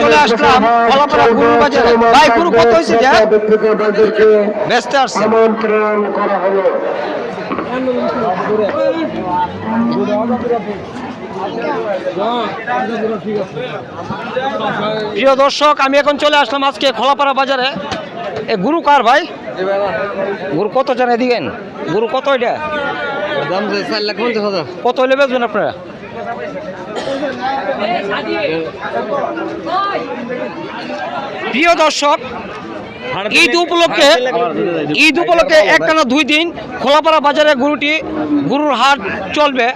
চলে আসলাম কলাপাড়া গরুর বাজারে। ভাই গরু কত হয়েছে? ব্যস্ত আসছে। প্রিয় দর্শক, আমি এখন চলে আসলাম আজকে খোলাপাড়া বাজারে। এ গরু কার ভাই? গরু কত জানে দিবেন? গরু কত? এটা দাম 4,50,000। কত হলে বেচবেন আপনারা? প্রিয় দর্শক, ঈদ উপলক্ষে একটানা 2 দিন খোলাপাড়া বাজারে গরুর হাট চলবে।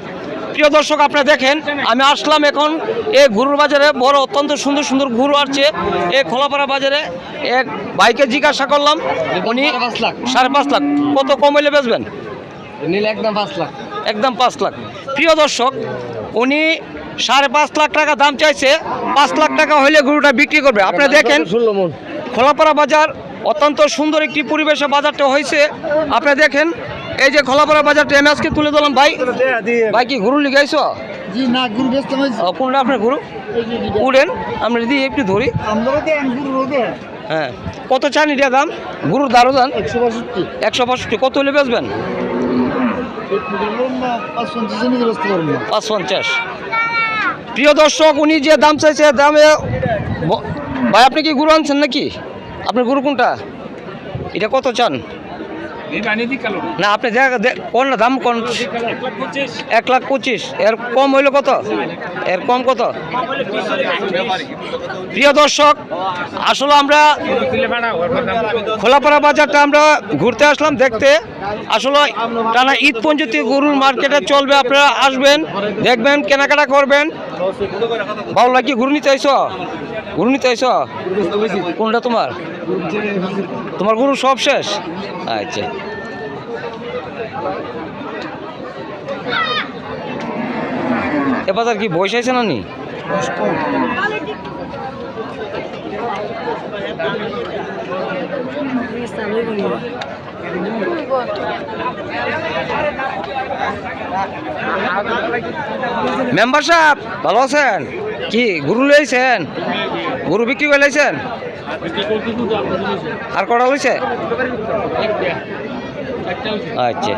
প্রিয় দর্শক, আপনারা দেখেন আমি আসলাম এখন এই গরুর বাজারে। বড় অত্যন্ত সুন্দর সুন্দর গরু আসছে এই খোলাপাড়া বাজারে। এক ভাইকে জিজ্ঞাসা করলাম, উনি 5.5 লাখ। কত কম হইলে বেচবেন? একদম 5 লাখ। একদম 5 লাখ। প্রিয় দর্শক, উনি 5.5 লাখ টাকা দাম চাইছে। 5 লাখ টাকা হইলে গরুটা বিক্রি করবে। আপনারা দেখেন খোলাপাড়া বাজার অত্যন্ত সুন্দর একটি পরিবেশে বাজারটা হয়েছে। আপনারা দেখেন এই যে খোলাপাড়া বাজারটা আমি আজকে তুলে ধরলাম। ভাই কি গরু লিখে আইছো? জি না, গরু ব্যস্ত হইছে। কোনটা আপনার গরু? উড়েন, আমরা যদি একটু ধরি। হ্যাঁ, কত চান এটা দাম? গরুর দারো দাম 165। কত হলে বেচবেন? 550। প্রিয় দর্শক, উনি যে দাম চাইছে দামে ভাই আপনি কি গরু আনছেন নাকি? আপনার গরু কোনটা? এটা কত চান? না আপনি কোন দাম কোন? 1,25,000। এর কম হইলো কত? এর কম কত? প্রিয় দর্শক, আসলে আমরা খোলাপাড়া বাজারটা আমরা ঘুরতে আসলাম দেখতে। আসলে টানা ঈদ পর্যন্ত গরুর মার্কেটে চলবে। আপনারা আসবেন, দেখবেন, কেনাকাটা করবেন। ভালো লাগে। গরু নিতে আইছো? গরু নিতে আইছো? কোনটা তোমার? তোমার গরু সব শেষ? আচ্ছা। এ বাজার কি বয়স আছে না নি? মেম্বার সাহেব ভালো আছেন? কি গরু লইছেন? গরু বিক্রি করে লাইছেন? আর কটা লইছে? আচ্ছা।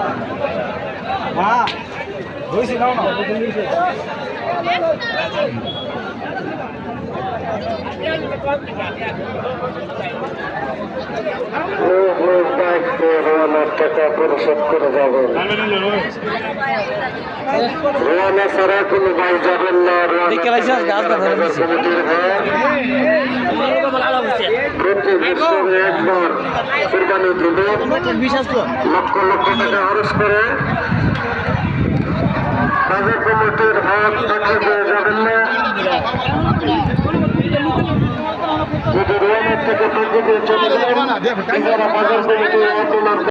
টাকা পরিশোধ করে যাবেন। রোয়ানা ছাড়া কোনো ভাই যাবেন না। প্রতি বছরে একবার কুরবানি দিবে লক্ষ লক্ষ টাকা খরচ করে। বাজার কমিটির হাত টাকা দিয়ে যাবেন না। যদি রোয়ানের থেকে চলে যাবেন, বাজার কমিটির